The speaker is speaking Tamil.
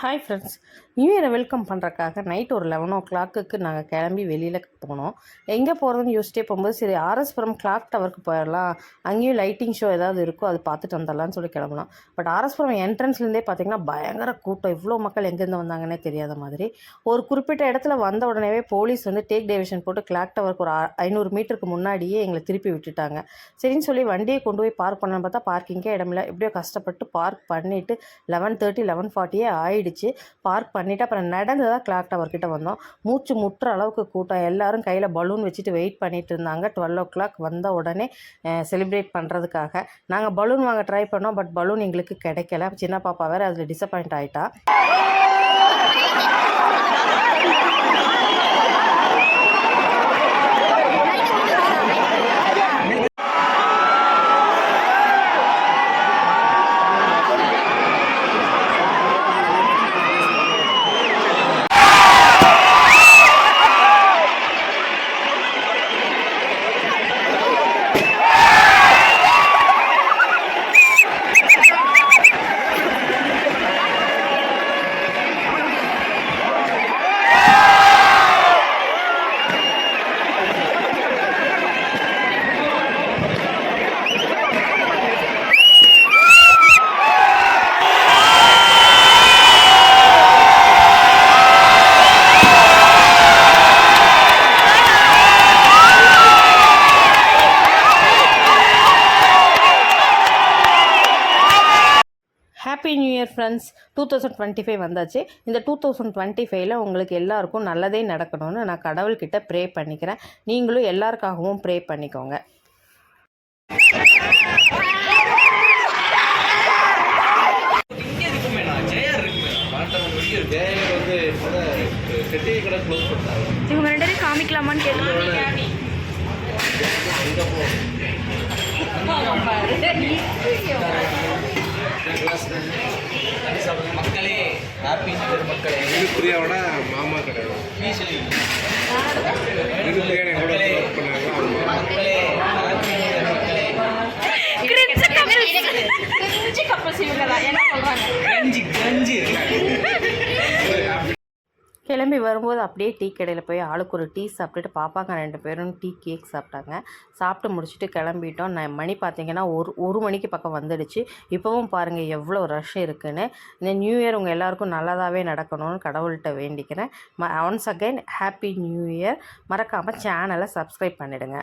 ஹாய் ஃப்ரெண்ட்ஸ், நியூ இயரை வெல்கம் பண்ணுறக்காக நைட் ஒரு 11 o'clock நாங்கள் கிளம்பி வெளியில் போனோம். எங்கே போகிறதுன்னு யோசிச்சிட்டே போகும்போது சரி ஆர்எஸ்புரம் கிளாக் டவருக்கு போயிடலாம், அங்கேயும் லைட்டிங் ஷோ ஏதாவது இருக்கோ அது பார்த்துட்டு வந்துடலான்னு சொல்லி கிளம்புனோம். பட் ஆர்எஸ்புரம் என்ட்ரன்ஸ்லேருந்தே பார்த்திங்கன்னா பயங்கர கூட்டம், இவ்வளோ மக்கள் எங்கேருந்து வந்தாங்கன்னே தெரியாத மாதிரி. ஒரு குறிப்பிட்ட இடத்துல வந்த உடனேவே போலீஸ் டேக் டைவர்ஷன் போட்டு கிளாக் டவருக்கு ஒரு 500 மீட்டருக்கு முன்னாடியே எங்களை திருப்பி விட்டுட்டாங்க. சரின்னு சொல்லி வண்டியை கொண்டு போய் பார்க் பண்ணணும்னு பார்த்தா பார்க்கிங்கே இடமில்ல. எப்படியோ கஷ்டப்பட்டு பார்க் பண்ணிவிட்டு 11:30 11:40 ஆயிடுச்சு. பார்க் பண்ணிவிட்டு அப்புறம் நடந்து தான் கிளாக் டவர் கிட்ட வந்தோம். மூச்சு முட்டுற அளவுக்கு கூட்டம், எல்லாரும் கையில் பலூன் வச்சுட்டு வெயிட் பண்ணிட்டு இருந்தாங்க. 12 o'clock வந்த உடனே செலிப்ரேட் பண்ணுறதுக்காக நாங்கள் பலூன் வாங்க ட்ரை பண்ணோம். பட் பலூன் எங்களுக்கு கிடைக்கல. சின்ன பாப்பா வேறு அதில் டிசப்பாயிண்ட் ஆகிட்டா. Happy new year friends. 2025 வந்தாச்சு. இந்த 2025 உங்களுக்கு எல்லாருக்கும் நல்லதே நடக்கணும்னு நான் கடவுள்கிட்ட ப்ரே பண்ணிக்கிறேன். நீங்களும் எல்லாருக்காகவும் ப்ரே பண்ணிக்கோங்க. இவங்க 2 பேரும் காமிக்கலாமான்னு கேட்டு மக்களே, ஹாப்பி நியூ இயர் மக்களே. இது பிரியாவோட மாமா கிடையாது. இது பிரியாணி கூட மக்களே, ஹாப்பி நியூ இயர் மக்களே. என்ன சொல்றாங்க? கஞ்சி கிளம்பி வரும்போது அப்படியே டீ கடையில் போய் ஆளுக்கு ஒரு டீ சாப்பிட்டுட்டு பாப்பாங்க 2 பேரும் டீ கேக் சாப்பிட்டாங்க. சாப்பிட்டு முடிச்சுட்டு கிளம்பிட்டோம். மணி பார்த்திங்கன்னா ஒரு மணிக்கு பக்கம் வந்துடுச்சு. இப்போவும் பாருங்கள் எவ்வளோ ரஷ் இருக்குதுன்னு. இந்த நியூ இயர் உங்கள் எல்லாருக்கும் நல்லதாகவே நடக்கணும்னு கடவுள்கிட்ட வேண்டிக்கிறேன். Once again happy new year. மறக்காமல் சேனலை சப்ஸ்கிரைப் பண்ணிவிடுங்க.